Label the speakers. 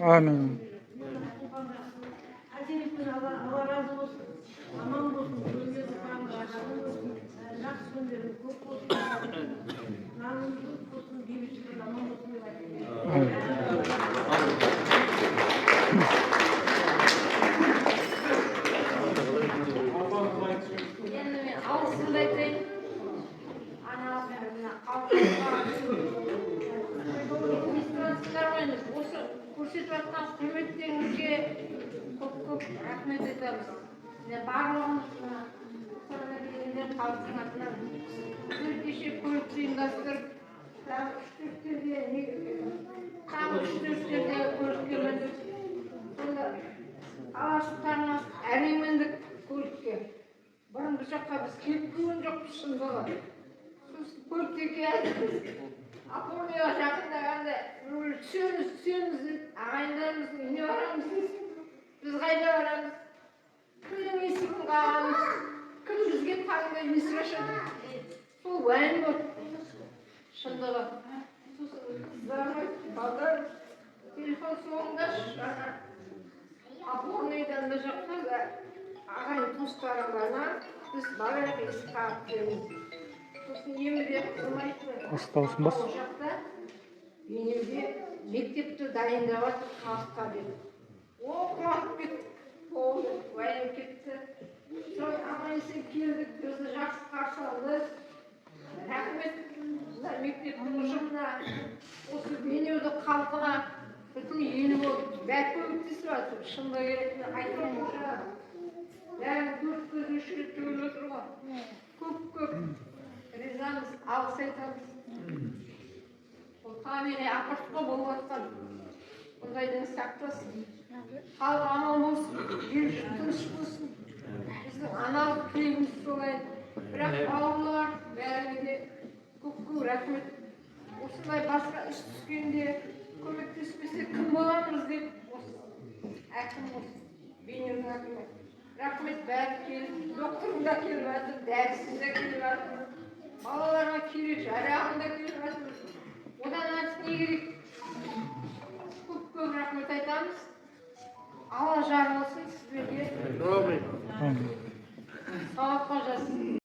Speaker 1: Amin.
Speaker 2: Көрсетіп жатқан құрметтеріңізге көп рахмет айтамыз. Барлығымыз келгендер халықтың атынан кеше көлік ұйымдастырып, тағы 3-4-терде көлікке міндік. Сонда алашықтарына әрең міндік көлікке. Бұрын бұл жаққа біз келіп көрген жоқпыз шындығы. Сосын көлікке келдік. Апорнияға жақындағанда түсеміз ағайындарымыздың үйіне барамыз. Біз қайда барамыз? Кімнің есігін қағамыз? Кім бізге таңдай есік ашады? Сол уайым болды. Шындығы. Сосын қыздарым, балдар телефон соғыңдаршы. Апорниядан да жақта ағайын туыстарына біз барайық есік қағып келеміз. Сосын емде қызым айтты.
Speaker 1: Астаусын бас.
Speaker 2: Ол жақта менде мектепті дайындап жатыр халыққа деді. Қуанып кеттік. Болды, уайым кетті. Сол аман-есен келдік, бізді жақсы қарсы алды. Рахмет мектептің ұжымына, осы бейнеуді халқына бүтін елі болып бәрі көмектесіп жатыр. Шынында керектіні айтуымша бәрін төрт көзі үш рет төгіліп отыр ғой. Көп ризамыз, алғыс айтамыз. Ол табиғи апатқа болып жатқан бұндайдан сақтасын. Халық аман болсын, ел тыныш болсын. Біздің аналық тілегіміз солай. Бірақ бауырлар бәріне де көп рахмет. Осындай басқа іс түскенде көмектеспесе кім боламыз деп әкім болсын. Бейнеудің әкімі. Рахмет, бәрі келіп, докторым да келіп жатыр, дәрісім де келіп жатыр. Балаларға керек, жарағым да келіп